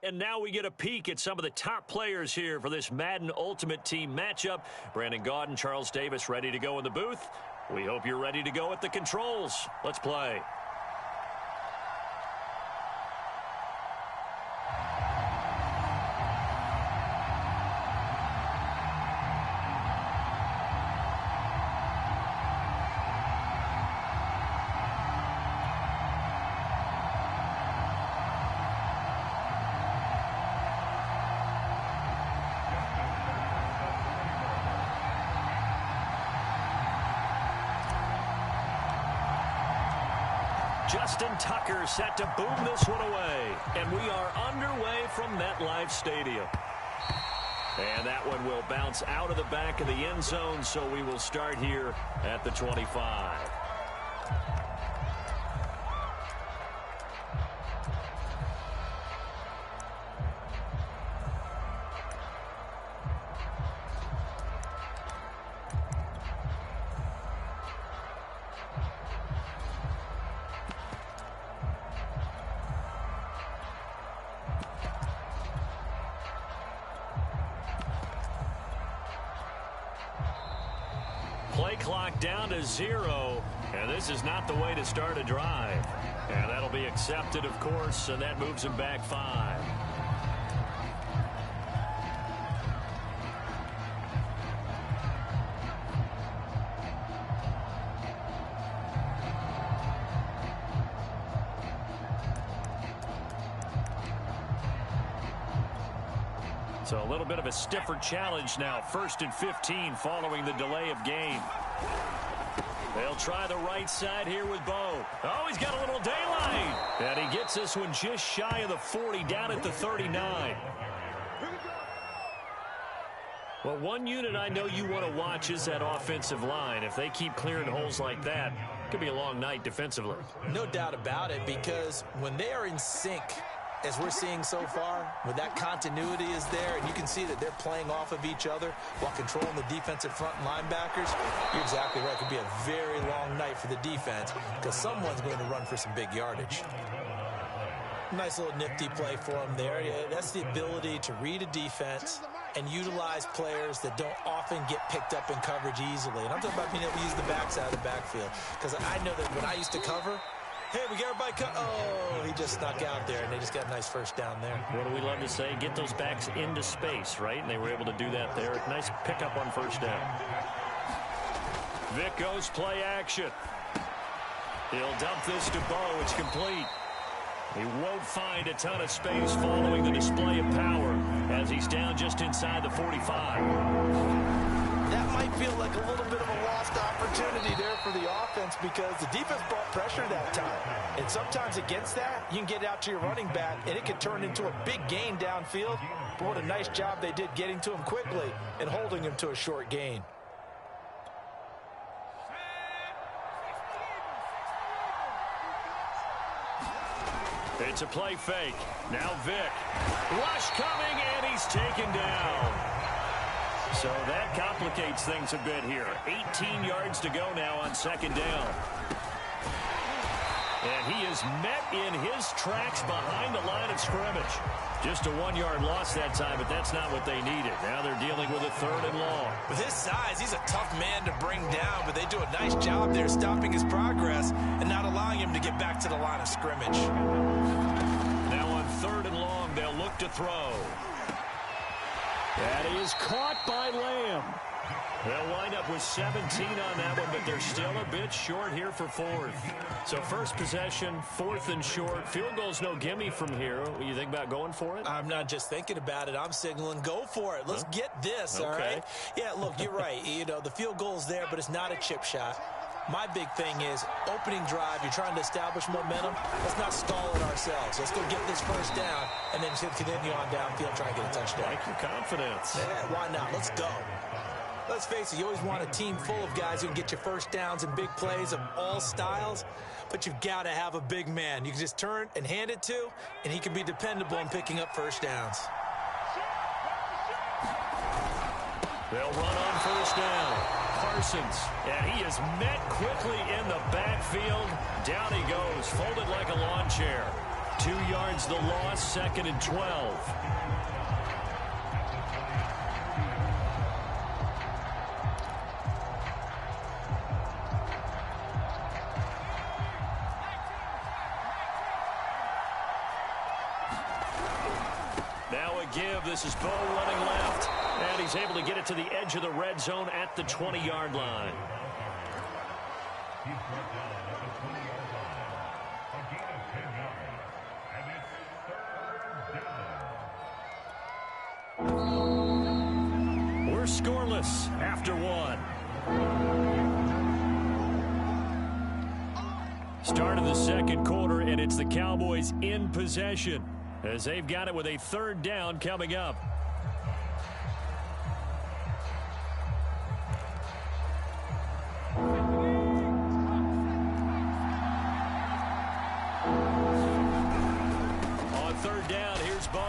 And now we get a peek at some of the top players here for this Madden Ultimate Team matchup. Brandon Gaudin, Charles Davis ready to go in the booth. We hope you're ready to go at the controls. Let's play. Justin Tucker set to boom this one away. And we are underway from MetLife Stadium. And that one will bounce out of the back of the end zone, so we will start here at the 25. Play clock down to 0, and this is not the way to start a drive. And that'll be accepted, of course, and that moves him back 5. So a little bit of a stiffer challenge now. 1st and 15 following the delay of game. They'll try the right side here with Bo. Oh, he's got a little daylight. And he gets this one just shy of the 40, down at the 39. Well, one unit I know you want to watch is that offensive line. If they keep clearing holes like that, it could be a long night defensively. No doubt about it, because when they are in sync, as we're seeing so far, when that continuity is there, and you can see that they're playing off of each other while controlling the defensive front linebackers, you're exactly right. It could be a very long night for the defense because someone's going to run for some big yardage. Nice little nifty play for him there. Yeah, that's the ability to read a defense and utilize players that don't often get picked up in coverage easily. And I'm talking about being able to use the backside of the backfield, because I know that when I used to cover, hey, we got everybody cut. Oh, he just snuck out there, and they just got a nice first down there. What do we love to say? Get those backs into space, right? And they were able to do that there. Nice pickup on first down. Vic goes play action. He'll dump this to Bo. It's complete. He won't find a ton of space following the display of power as he's down just inside the 45. That might feel like a little bit of a lost opportunity there for the offense, because the defense brought pressure that time. And sometimes against that, you can get out to your running back, and it can turn into a big gain downfield. But what a nice job they did getting to him quickly and holding him to a short gain. It's a play fake. Now Vic. Rush coming, and he's taken down. So that complicates things a bit here. 18 yards to go now on 2nd down. And he is met in his tracks behind the line of scrimmage. Just a 1-yard loss that time, but that's not what they needed. Now they're dealing with a 3rd and long. With his size, he's a tough man to bring down, but they do a nice job there stopping his progress and not allowing him to get back to the line of scrimmage. Now on 3rd and long, they'll look to throw. That is caught by Lamb. They'll wind up with 17 on that one, but they're still a bit short here for 4th. So first possession, 4th and short. Field goal's no gimme from here. What you think about going for it? I'm not just thinking about it. I'm signaling go for it. Let's get this, all right? Yeah, look, you're right. You know, the field goal's there, but it's not a chip shot. My big thing is opening drive. You're trying to establish momentum. Let's not stall it ourselves. Let's go get this first down and then continue on downfield, try and get a touchdown. Like your confidence. Yeah, why not? Let's go. Let's face it, you always want a team full of guys who can get you first downs and big plays of all styles, but you've got to have a big man you can just turn and hand it to, and he can be dependable in picking up first downs. They'll run on first down. Parsons, and he is met quickly in the backfield. Down he goes, folded like a lawn chair. 2 yards the loss, 2nd and 12. Now a give. This is Bo running left. And he's able to get it to the edge of the red zone at the 20-yard line. We're scoreless after 1. Start of the second quarter, and it's the Cowboys in possession as they've got it with a 3rd down coming up. On 3rd down, here's Bo.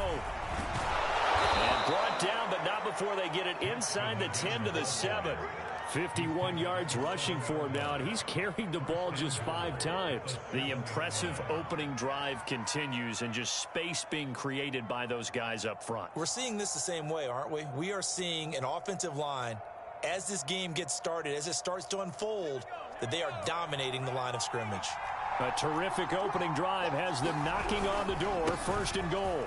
And brought down, but not before they get it inside the 10 to the 7. 51 yards rushing for him now, and he's carried the ball just 5 times. The impressive opening drive continues, and just space being created by those guys up front. We're seeing this the same way, aren't we? We are seeing an offensive line, as this game gets started, as it starts to unfold, that they are dominating the line of scrimmage. A terrific opening drive has them knocking on the door, 1st and goal.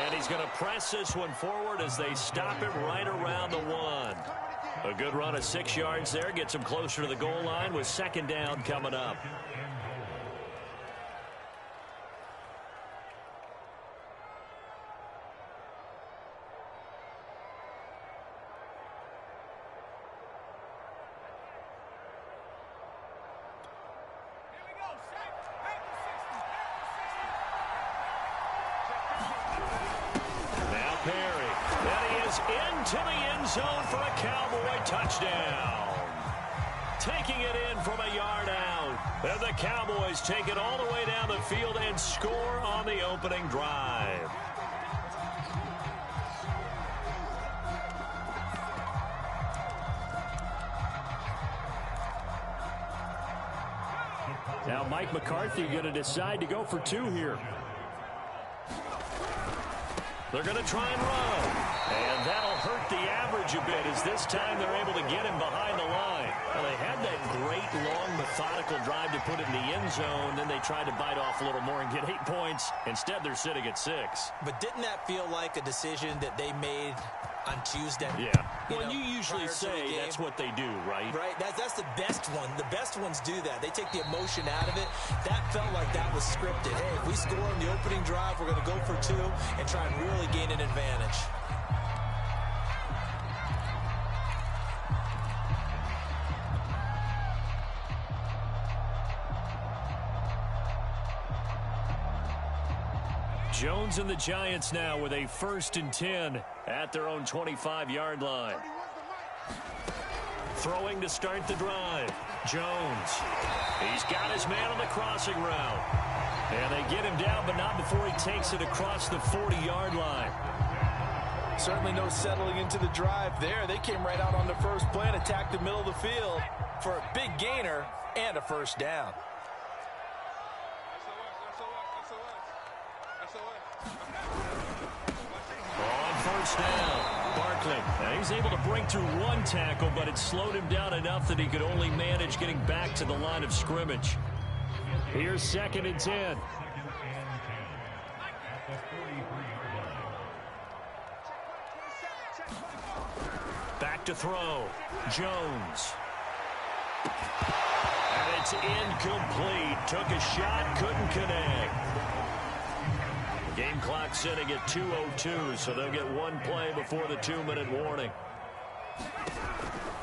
And he's going to press this one forward as they stop him right around the 1. A good run of 6 yards there gets him closer to the goal line with 2nd down coming up. Into the end zone for a Cowboy touchdown. Taking it in from a yard out. And the Cowboys take it all the way down the field and score on the opening drive. Now Mike McCarthy going to decide to go for 2 here. They're going to try and run. And that'll hurt the average a bit as this time they're able to get him behind the line. Well, they had that great, long, methodical drive to put in the end zone. Then they tried to bite off a little more and get 8 points. Instead, they're sitting at 6. But didn't that feel like a decision that they made on Tuesday? Yeah. You usually say that's what they do, right? Right. That's the best one. The best ones do that. They take the emotion out of it. That felt like that was scripted. Hey, if we score on the opening drive, we're going to go for 2 and try and really gain an advantage. Jones and the Giants now with a 1st and 10 at their own 25-yard line. Throwing to start the drive. Jones. He's got his man on the crossing route. And they get him down, but not before he takes it across the 40-yard line. Certainly no settling into the drive there. They came right out on the first play and attacked the middle of the field for a big gainer and a 1st down. On 1st down, Barkley. Now he's able to break through 1 tackle, but it slowed him down enough that he could only manage getting back to the line of scrimmage. Here's 2nd and 10. Back to throw. Jones. And it's incomplete. Took a shot, couldn't connect. Game clock sitting at 2:02, so they'll get 1 play before the 2-minute warning.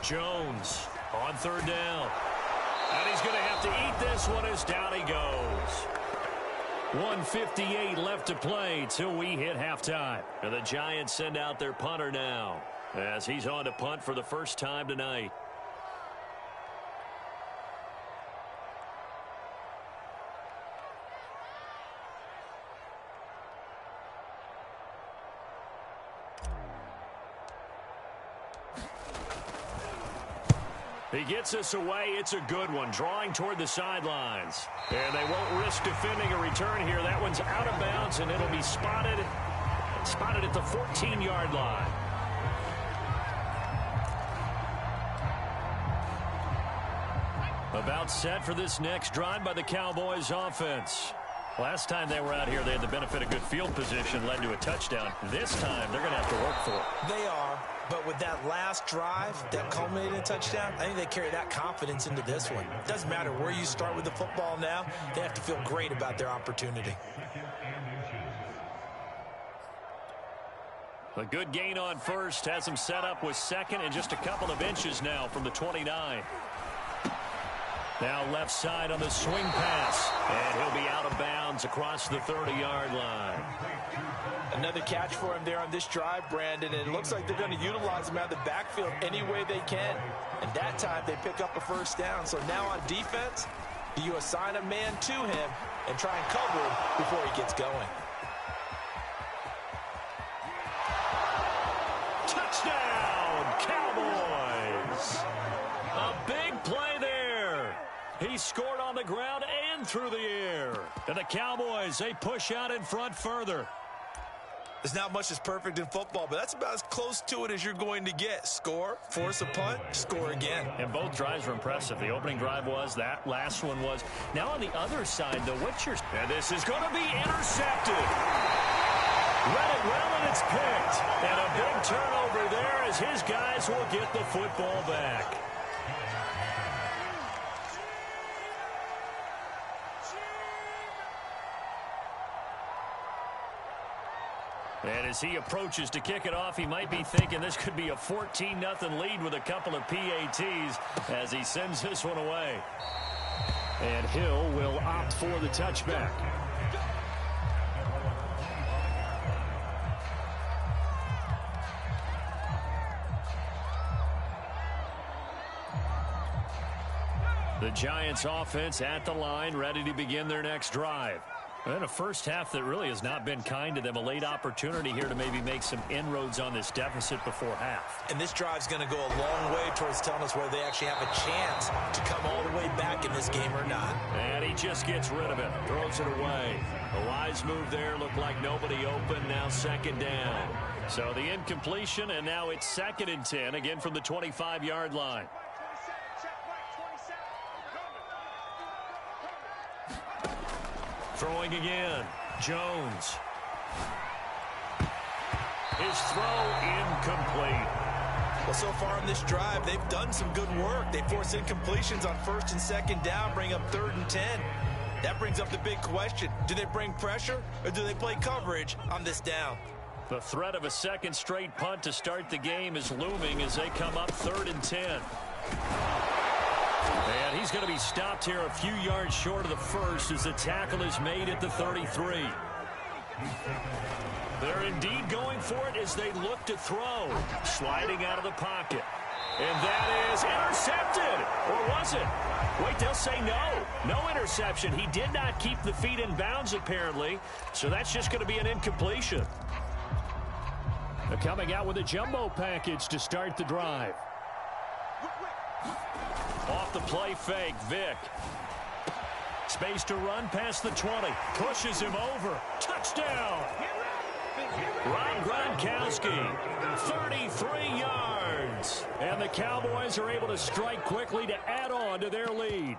Jones on 3rd down. And he's going to have to eat this one as down he goes. 1:58 left to play till we hit halftime. And the Giants send out their punter now as he's on to punt for the first time tonight. He gets us away. It's a good one, drawing toward the sidelines. And they won't risk defending a return here. That one's out of bounds, and it'll be spotted at the 14-yard line. About set for this next drive by the Cowboys offense. Last time they were out here, they had the benefit of good field position, led to a touchdown. This time, they're going to have to work for it. They are, but with that last drive that culminated in a touchdown, I think they carry that confidence into this one. It doesn't matter where you start with the football now. They have to feel great about their opportunity. A good gain on first has him set up with second and just a couple of inches now from the 29. Now left side on the swing pass, and he'll be out of bounds across the 30-yard line. Another catch for him there on this drive, Brandon, and it looks like they're going to utilize him out of the backfield any way they can. And that time they pick up a first down. So now on defense, do you assign a man to him and try and cover him before he gets going? Touchdown, Cowboys! A big play there. He scored on the ground and through the air. And the Cowboys, they push out in front further. There's not much that's perfect in football, but that's about as close to it as you're going to get. Score, force a punt, score again. And both drives were impressive. The opening drive was, that last one was. Now on the other side, though, and this is going to be intercepted. Read it well, and it's picked. And a big turnover there as his guys will get the football back. And as he approaches to kick it off, he might be thinking this could be a 14-0 lead with a couple of PATs as he sends this one away. And Hill will opt for the touchback. The Giants offense at the line, ready to begin their next drive. And a first half that really has not been kind to them. A late opportunity here to maybe make some inroads on this deficit before half. And this drive's going to go a long way towards telling us whether they actually have a chance to come all the way back in this game or not. And he just gets rid of it, throws it away. A wise move there, looked like nobody open, now second down. So the incompletion, and now it's 2nd and 10, again from the 25-yard line. Throwing again, Jones. His throw incomplete. Well, so far in this drive, they've done some good work. They force incompletions on 1st and 2nd down, bring up 3rd and 10. That brings up the big question. Do they bring pressure or do they play coverage on this down? The threat of a second straight punt to start the game is looming as they come up 3rd and 10. And he's going to be stopped here a few yards short of the first as the tackle is made at the 33. They're indeed going for it as they look to throw. Sliding out of the pocket. And that is intercepted. Or was it? Wait, they'll say no. No interception. He did not keep the feet in bounds, apparently. So that's just going to be an incompletion. They're coming out with a jumbo package to start the drive. Off the play fake, Vick. Space to run past the 20. Pushes him over. Touchdown! Rob Gronkowski, 33 yards. And the Cowboys are able to strike quickly to add on to their lead.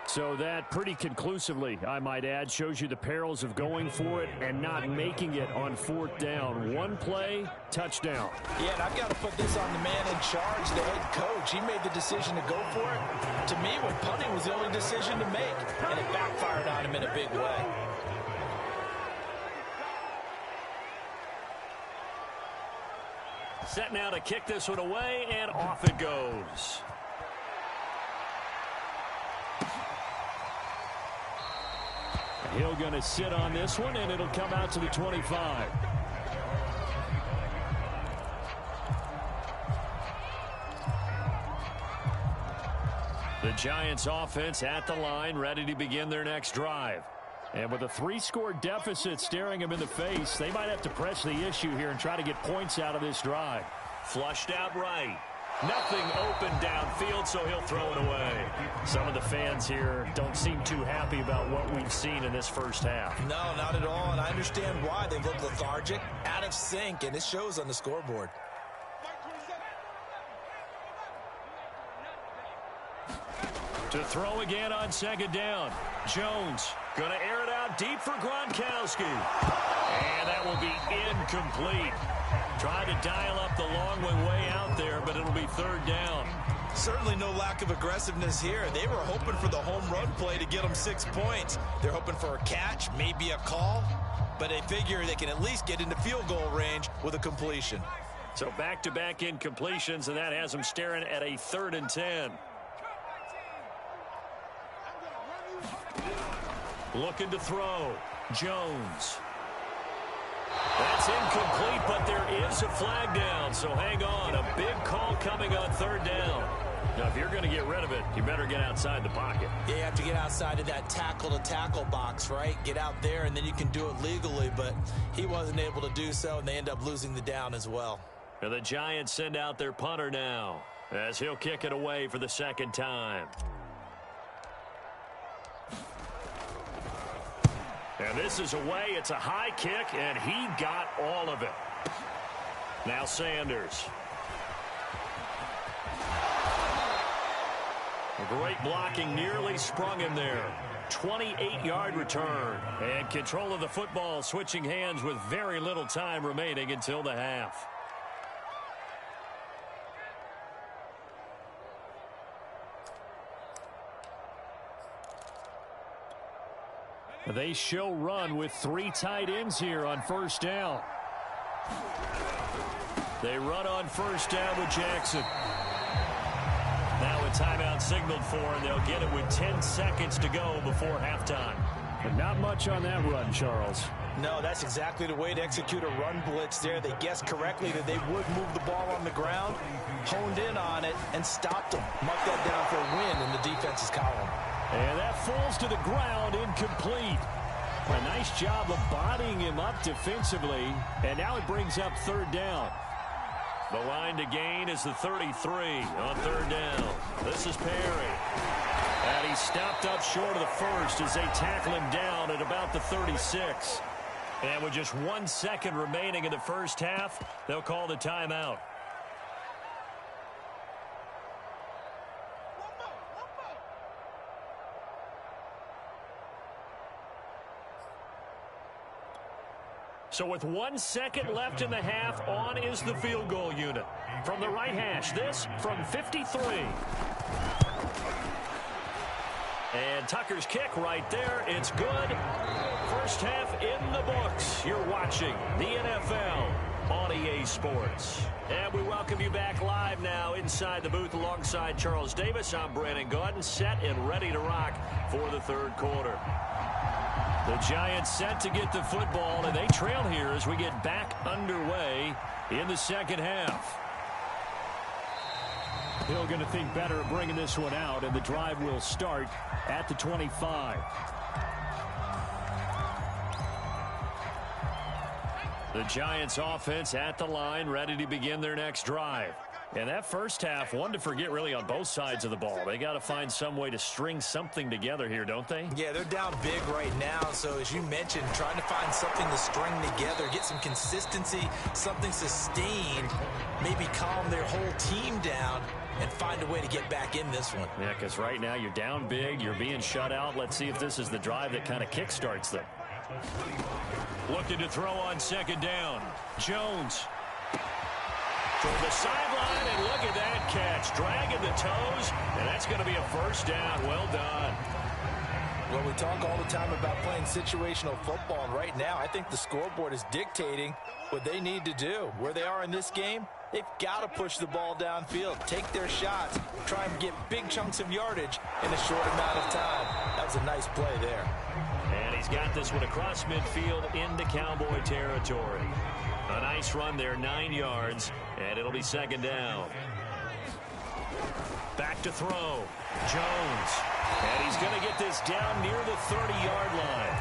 So that pretty conclusively, I might add, shows you the perils of going for it and not making it on 4th down. One play, touchdown. Yeah, and I've got to put this on the man in charge, the head coach. He made the decision to go for it. To me, when punting was the only decision to make, and it backfired on him in a big way. Set now to kick this one away, and off it goes. Hill going to sit on this one, and it'll come out to the 25. The Giants offense at the line, ready to begin their next drive. And with a 3-score deficit staring them in the face, they might have to press the issue here and try to get points out of this drive. Flushed out right. Nothing open downfield, so he'll throw it away. Some of the fans here don't seem too happy about what we've seen in this first half. No, not at all, and I understand why. They look lethargic, out of sync, and it shows on the scoreboard. To throw again on second down. Jones going to air it out deep for Gronkowski. And that will be incomplete. Trying to dial up the long way out there, but it'll be third down. Certainly no lack of aggressiveness here. They were hoping for the home run play to get them 6 points. They're hoping for a catch, maybe a call, but they figure they can at least get into field goal range with a completion. So back-to-back incompletions, and that has them staring at a 3rd and 10. Looking to throw. Jones. That's incomplete, but there is a flag down, so hang on. A big call coming on 3rd down. Now, if you're going to get rid of it, you better get outside the pocket. Yeah, you have to get outside of that tackle-to-tackle box, right? Get out there, and then you can do it legally, but he wasn't able to do so, and they end up losing the down as well. And the Giants send out their punter now, as he'll kick it away for the 2nd time. And this is away. It's a high kick, and he got all of it. Now Sanders. Great blocking, nearly sprung him there. 28-yard return. And control of the football switching hands with very little time remaining until the half. They show run with 3 tight ends here on 1st down. They run on 1st down with Jackson. Now a timeout signaled for, and they'll get it with 10 seconds to go before halftime. But not much on that run, Charles. No, that's exactly the way to execute a run blitz there. They guessed correctly that they would move the ball on the ground, honed in on it, and stopped them. Mark that down for a win in the defense's column. And that falls to the ground, incomplete. A nice job of bodying him up defensively, and now it brings up 3rd down. The line to gain is the 33 on 3rd down. This is Perry. And he stopped up short of the 1st as they tackle him down at about the 36. And with just 1 second remaining in the first half, they'll call the timeout. So with 1 second left in the half, on is the field goal unit. From the right hash, this from 53. And Tucker's kick right there. It's good. First half in the books. You're watching the NFL on EA Sports. And we welcome you back live now inside the booth alongside Charles Davis. I'm Brandon Gaudin, set and ready to rock for the 3rd quarter. The Giants set to get the football, and they trail here as we get back underway in the 2nd half. Hill going to think better of bringing this one out, and the drive will start at the 25. The Giants offense at the line, ready to begin their next drive. And that first half, one to forget really on both sides of the ball. They got to find some way to string something together here, don't they? Yeah, they're down big right now. So as you mentioned, trying to find something to string together, get some consistency, something sustained, maybe calm their whole team down and find a way to get back in this one. Yeah, because right now you're down big, you're being shut out. Let's see if this is the drive that kind of kickstarts them. Looking to throw on 2nd down. Jones. From the sideline, and look at that catch. Dragging the toes, and that's going to be a 1st down. Well done. Well, we talk all the time about playing situational football, and right now I think the scoreboard is dictating what they need to do. Where they are in this game, they've got to push the ball downfield, take their shots, try and get big chunks of yardage in a short amount of time. That was a nice play there. And he's got this one across midfield into Cowboy territory. A nice run there, 9 yards, and it'll be 2nd down. Back to throw. Jones. And he's going to get this down near the 30-yard line.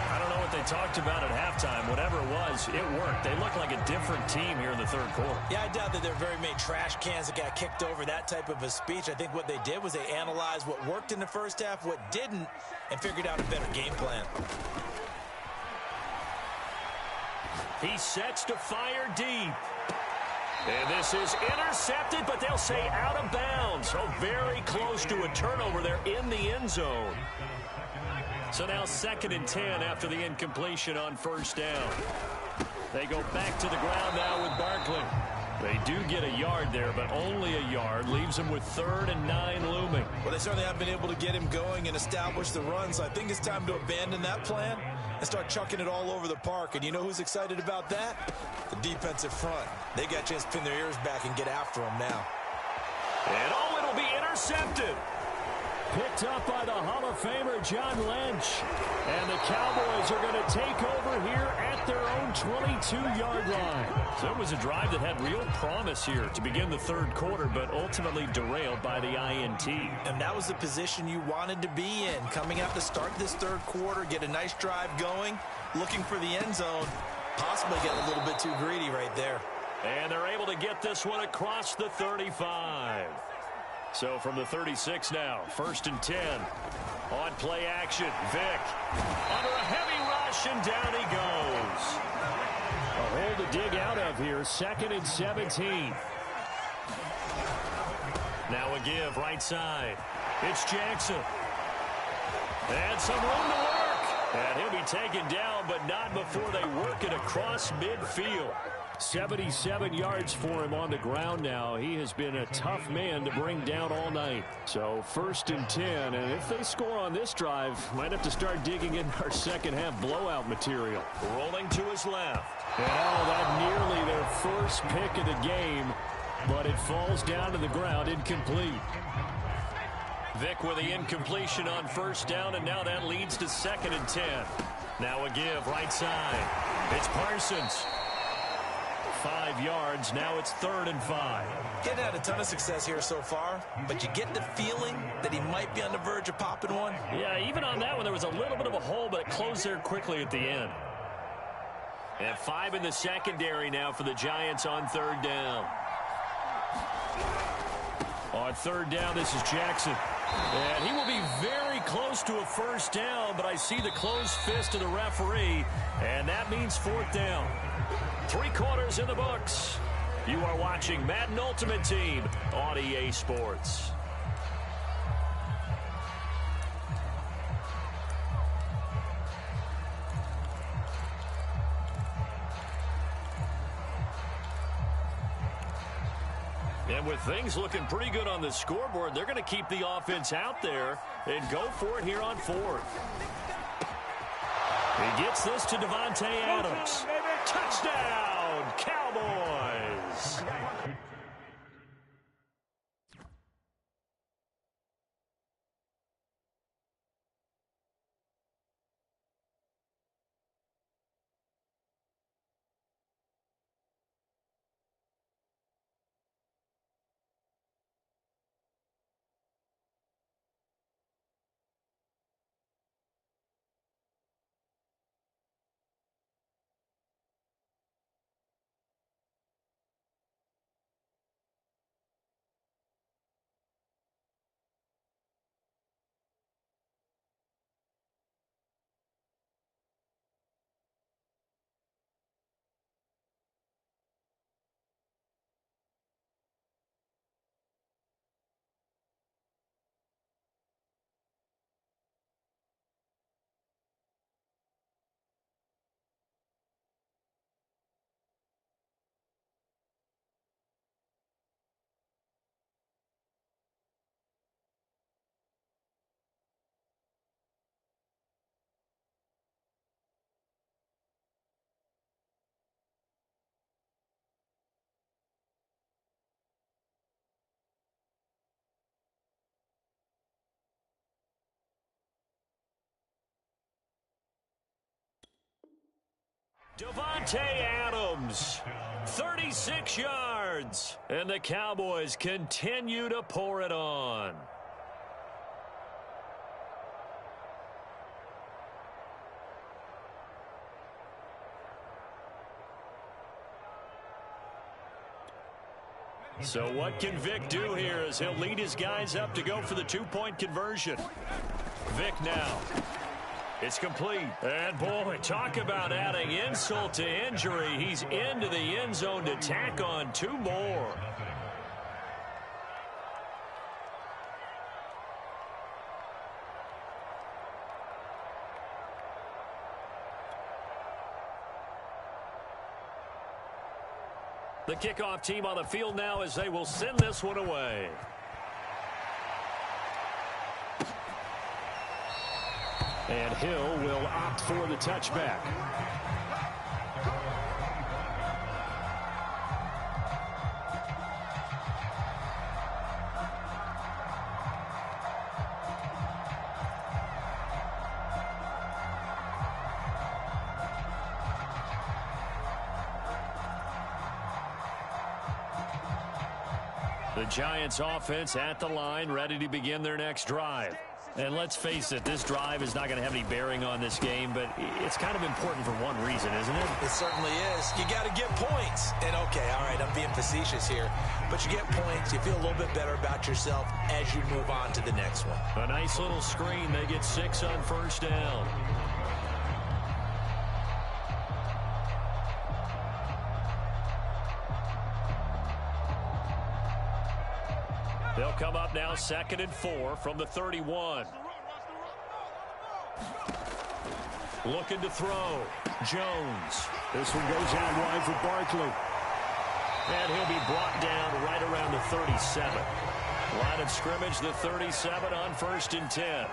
I don't know what they talked about at halftime, whatever it was, it worked. They looked like a different team here in the third quarter. Yeah, I doubt that there are very many trash cans that got kicked over that type of a speech. I think what they did was they analyzed what worked in the first half, what didn't, and figured out a better game plan. He sets to fire deep. And this is intercepted, but they'll say out of bounds. So very close to a turnover there in the end zone. So now 2nd and 10 after the incompletion on first down. They go back to the ground now with Barkley. They do get a yard there, but only a yard. Leaves them with 3rd and 9 looming. Well, they certainly haven't been able to get him going and establish the run, so I think it's time to abandon that plan and start chucking it all over the park. And you know who's excited about that? The defensive front. They got a chance to pin their ears back and get after him now. And it'll be intercepted. Picked up by the Hall of Famer John Lynch. And the Cowboys are going to take over here at their own 22-yard line. So it was a drive that had real promise here to begin the third quarter, but ultimately derailed by the INT. And that was the position you wanted to be in. Coming out to start this third quarter, get a nice drive going, looking for the end zone, possibly get a little bit too greedy right there. And they're able to get this one across the 35. So from the 36 now, 1st and 10. On play action, Vick under a heavy rush, and down he goes. A hole to dig out of here, 2nd and 17. Now a give, right side. It's Jackson. And some room to work. And he'll be taken down, but not before they work it across midfield. 77 yards for him on the ground now. He has been a tough man to bring down all night. So 1st and 10, and if they score on this drive, might have to start digging in our second half blowout material. Rolling to his left. And that nearly their first pick of the game, but it falls down to the ground incomplete. Vick with the incompletion on first down, and now that leads to 2nd and 10. Now a give, right side. It's Parsons. 5 yards. Now it's 3rd and 5. Getting had a ton of success here so far, but you get the feeling that he might be on the verge of popping one. Yeah, even on that one, there was a little bit of a hole, but it closed there quickly at the end. And 5 in the secondary now for the Giants on 3rd down. On 3rd down, this is Jackson. And he will be very close to a first down, but I see the closed fist of the referee, and that means 4th down. 3 quarters in the books. You are watching Madden Ultimate Team on EA Sports. And with things looking pretty good on the scoreboard, they're going to keep the offense out there and go for it here on 4th. He gets this to Davante Adams. Touchdown, Cowboys. Davante Adams, 36 yards, and the Cowboys continue to pour it on. So what can Vic do here as he'll lead his guys up to go for the two-point conversion? Vic now. It's complete. And, boy, talk about adding insult to injury. He's into the end zone to tack on 2 more. The kickoff team on the field now as they will send this one away. And Hill will opt for the touchback. The Giants offense at the line, ready to begin their next drive. And let's face it, this drive is not going to have any bearing on this game, but it's kind of important for one reason, isn't it? It certainly is. You got to get points. And, okay, all right, I'm being facetious here. But you get points, you feel a little bit better about yourself as you move on to the next one. A nice little screen. They get 6 on first down. They'll come up now 2nd and 4 from the 31. Looking to throw. Jones. This one goes out wide for Barkley. And he'll be brought down right around the 37. Line of scrimmage, the 37 on 1st and 10.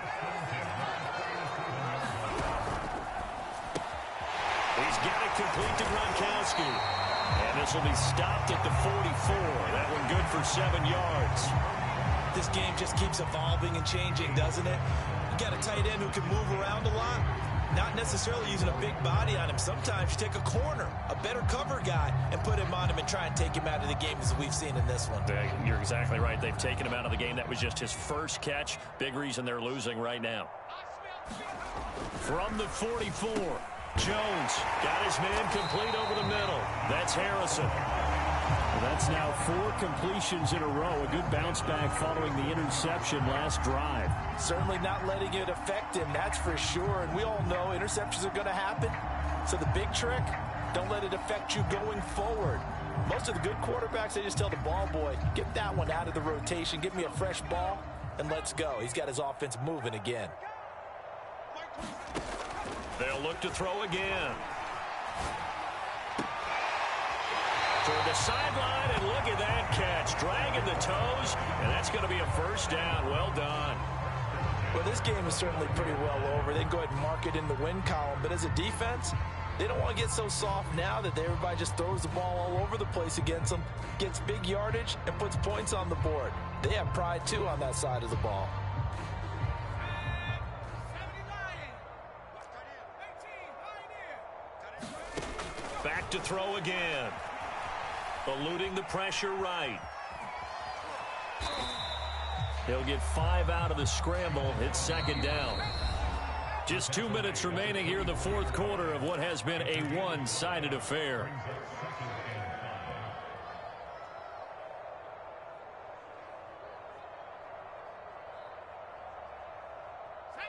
He's got it complete to Gronkowski. And this will be stopped at the 44. That one good for 7 yards. This game just keeps evolving and changing, doesn't it? You got a tight end who can move around a lot. Not necessarily using a big body on him. Sometimes you take a corner, a better cover guy, and put him on him and try and take him out of the game as we've seen in this one. You're exactly right. They've taken him out of the game. That was just his first catch. Big reason they're losing right now. From the 44, Jones got his man complete over the middle. That's Harrison. That's now 4 completions in a row. A good bounce back following the interception last drive. Certainly not letting it affect him, that's for sure. And we all know interceptions are going to happen. So the big trick, don't let it affect you going forward. Most of the good quarterbacks, they just tell the ball boy, get that one out of the rotation, give me a fresh ball, and let's go. He's got his offense moving again. They'll look to throw again. Toward the sideline, and look at that catch. Dragging the toes, and that's going to be a first down. Well done. Well, this game is certainly pretty well over. They can go ahead and mark it in the win column. But as a defense, they don't want to get so soft now that everybody just throws the ball all over the place against them, gets big yardage, and puts points on the board. They have pride, too, on that side of the ball. Back to throw again. Eluding the pressure right. He'll get 5 out of the scramble. It's 2nd down. Just 2 minutes remaining here in the 4th quarter of what has been a one-sided affair.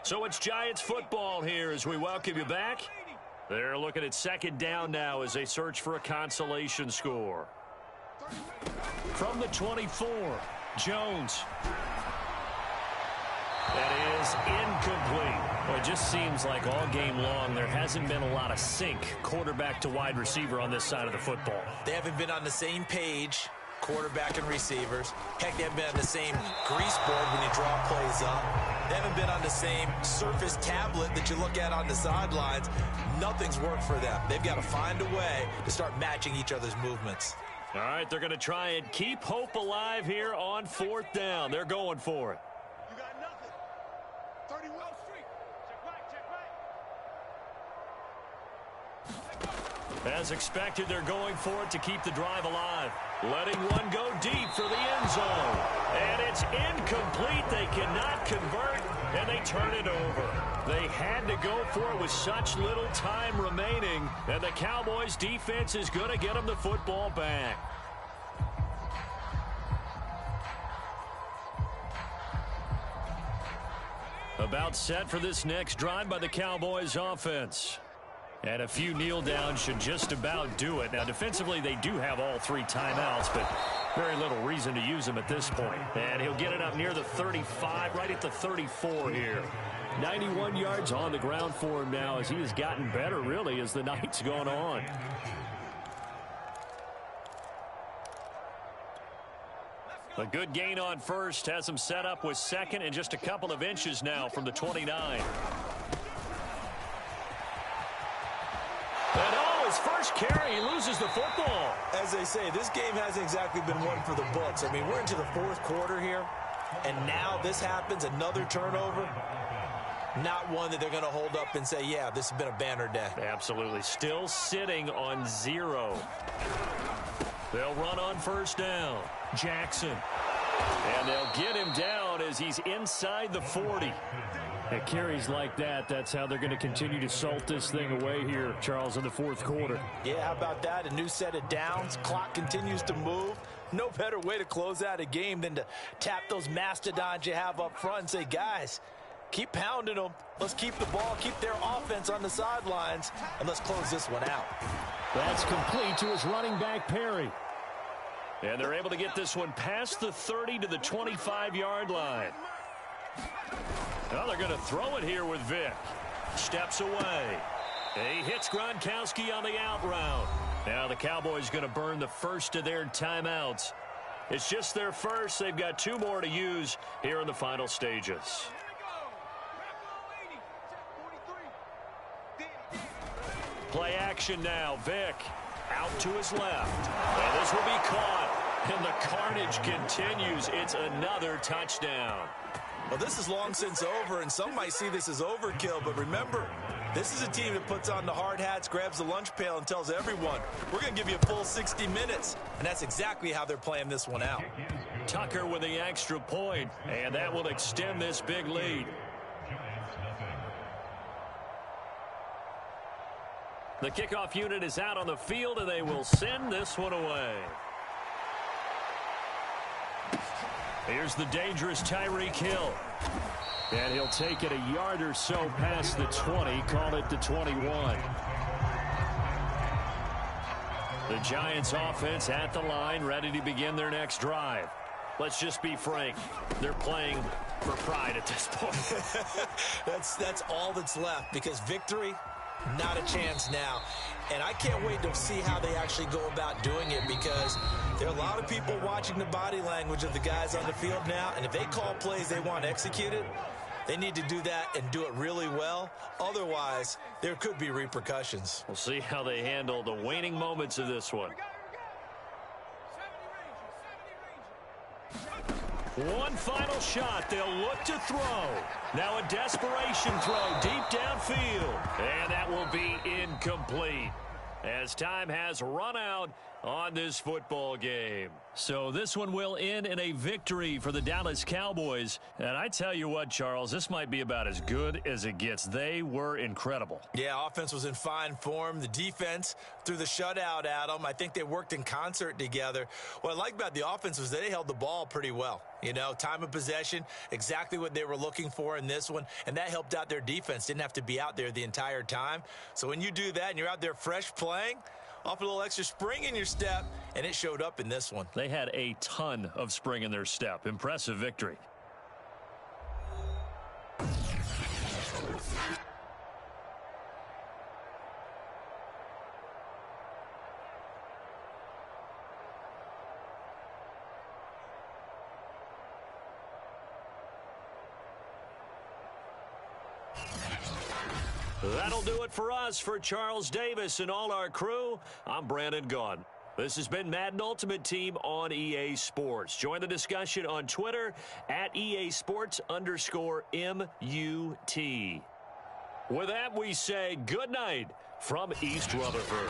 So it's Giants football here as we welcome you back. They're looking at 2nd down now as they search for a consolation score. From the 24, Jones. That is incomplete. Well, it just seems like all game long there hasn't been a lot of sync quarterback to wide receiver on this side of the football. They haven't been on the same page, quarterback and receivers. Heck, they haven't been on the same grease board when you draw plays up. They haven't been on the same Surface tablet that you look at on the sidelines. Nothing's worked for them. They've got to find a way to start matching each other's movements. All right, they're going to try and keep hope alive here on 4th down. They're going for it. You got nothing. 30 Well Street. Check back. As expected, they're going for it to keep the drive alive. Letting one go deep for the end zone. And it's incomplete. They cannot convert, and they turn it over. They had to go for it with such little time remaining, and the Cowboys defense is going to get them the football back. About set for this next drive by the Cowboys offense. And a few kneel downs should just about do it. Now, defensively, they do have all 3 timeouts, but very little reason to use them at this point. And he'll get it up near the 35, right at the 34 here. 91 yards on the ground for him now as he has gotten better, really, as the night's gone on. A good gain on first has him set up with second and just a couple of inches now from the 29. And his first carry, he loses the football. As they say, this game hasn't exactly been one for the books. I mean, we're into the 4th quarter here, and now this happens, another turnover. Not one that they're going to hold up and say, yeah, this has been a banner day. Absolutely. Still sitting on 0. They'll run on first down. Jackson. And they'll get him down as he's inside the 40. At carries like that, that's how they're going to continue to salt this thing away here, Charles, in the 4th quarter. Yeah, how about that? A new set of downs. Clock continues to move. No better way to close out a game than to tap those mastodons you have up front and say, guys, keep pounding them. Let's keep the ball, keep their offense on the sidelines, and let's close this one out. That's complete to his running back, Perry. And they're able to get this one past the 30 to the 25-yard line. Now they're going to throw it here with Vick. Steps away. He hits Gronkowski on the out route. Now the Cowboys going to burn the first of their timeouts. It's just their first. They've got 2 more to use here in the final stages. Play action now. Vick out to his left. And this will be caught. And the carnage continues. It's another touchdown. Well, this is long since over, and some might see this as overkill. But remember, this is a team that puts on the hard hats, grabs the lunch pail, and tells everyone, we're going to give you a full 60 minutes. And that's exactly how they're playing this one out. Tucker with the extra point, and that will extend this big lead. The kickoff unit is out on the field, and they will send this one away. Here's the dangerous Tyreek Hill. And he'll take it a yard or so past the 20, call it the 21. The Giants offense at the line, ready to begin their next drive. Let's just be frank. They're playing for pride at this point. That's all that's left, because victory, not a chance now. And I can't wait to see how they actually go about doing it, because there are a lot of people watching the body language of the guys on the field now, and if they call plays they want executed, they need to do that and do it really well. Otherwise, there could be repercussions. We'll see how they handle the waning moments of this one. One final shot. They'll look to throw. Now a desperation throw deep downfield. And that will be incomplete, as time has run out on this football game. So this one will end in a victory for the Dallas Cowboys. And I tell you what, Charles, this might be about as good as it gets. They were incredible. Yeah, offense was in fine form. The defense threw the shutout at them. I think they worked in concert together. What I like about the offense was they held the ball pretty well. You know, time of possession, exactly what they were looking for in this one. And that helped out their defense. Didn't have to be out there the entire time. So when you do that and you're out there fresh playing, off a little extra spring in your step, and it showed up in this one. They had a ton of spring in their step. Impressive victory. That'll do it for us. For Charles Davis and all our crew, I'm Brandon Gaughan. This has been Madden Ultimate Team on EA Sports. Join the discussion on Twitter at EA Sports_MUT. With that, we say good night from East Rutherford.